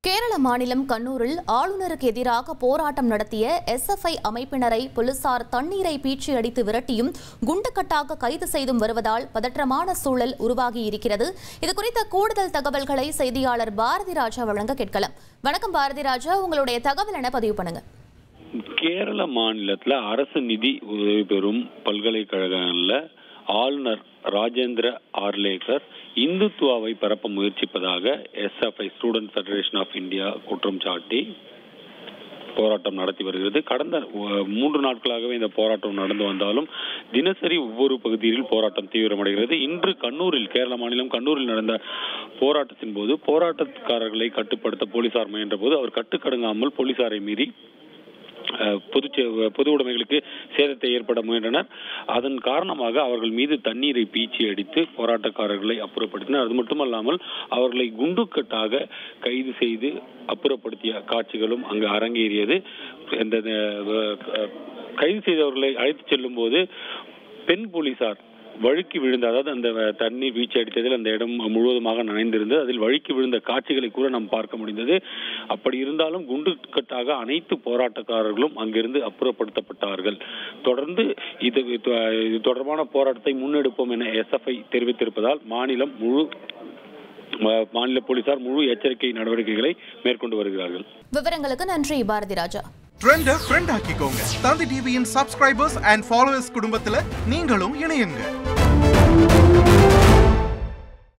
கேரள மாநிலம் கண்ணூரில் ஆளுநருக்கு எதிராக போராட்டம் நடத்திய எஸ்எஃப்ஐ அமைப்பினரை போலீசார் தண்ணீரை பீச்சி அடித்து விரட்டியும் குண்டுக்கட்டாக கைது செய்தும் வருவதால் பதற்றமான சூழல் உருவாகியிருக்கிறது. இதுகுறித்த கூடுதல் தகவல்களை செய்தியாளர் பாரதி ராஜா வழங்க கேட்கலாம். வணக்கம் பாரதி ராஜா, உங்களுடைய தகவல் என பதிவு பண்ணுங்க. கேரள மாநிலத்தில் அரசு நிதி உதவி பெறும் பல்கலைக்கழகங்கள்ல ஆளுநர் ராஜேந்திர ஆர்லேக்கர் இந்துத்துவாவை பரப்ப முயற்சிப்பதாக SFI student federation of India குற்றம் சாட்டி போராட்டம் நடத்தி வருகிறது. கடந்த 3 நாட்களாகவே இந்த போராட்டம் நடந்து வந்தாலும் தினசரி ஒவ்வொரு பகுதியில் போராட்டம் தீவிரமடைகிறது. இன்று கண்ணூரில், கேரள மாநிலம் கண்ணூரில் நடந்த போராட்டத்தின் போது போராட்டக்காரர்களை கட்டுப்படுத்த போலீசார் முயன்ற போது அவர் கட்டுக்கடங்காமல் போலீசாரை மீறி பொது உடைமைகளுக்கு சேதத்தை ஏற்பட முயன்றனர். அதன் காரணமாக அவர்கள் மீது தண்ணீரை பீச்சி அடித்து போராட்டக்காரர்களை அப்புறப்படுத்தினர். அது மட்டுமல்லாமல் அவர்களை குண்டுக்கட்டாக கைது செய்து அப்புறப்படுத்திய காட்சிகளும் அங்கு அரங்கேறியது. இந்த கைது செய்தவர்களை அழைத்து செல்லும் போது பெண் போலீசார் வழுக்கி விழுந்த, அதாவது அந்த தண்ணீர் வீச்சு அடித்ததில் அந்த இடம் முழுவதுமாக நனைந்திருந்தது. அதில் வழுக்கி விழுந்த காட்சிகளை கூட நாம் பார்க்க முடிந்தது. அப்படி இருந்தாலும் குண்டுக்கட்டாக அனைத்து போராட்டக்காரர்களும் அங்கிருந்து அப்புறப்படுத்தப்பட்டார்கள். தொடர்ந்து இது தொடர்பான போராட்டத்தை முன்னெடுப்போம் என எஸ்எஃப்ஐ தெரிவித்திருப்பதால் மாநில போலீசார் முழு எச்சரிக்கை நடவடிக்கைகளை மேற்கொண்டு வருகிறார்கள். விவரங்களுக்கு நன்றி பாரதி ராஜா. ட்ரெண்ட ஃப்ரெண்ட் ஆக்கிக்கோங்க. தந்தி டிவியின் சப்ஸ்கிரைபர்ஸ் அண்ட் ஃபாலோவர்ஸ் குடும்பத்துல நீங்களும் இணையுங்க.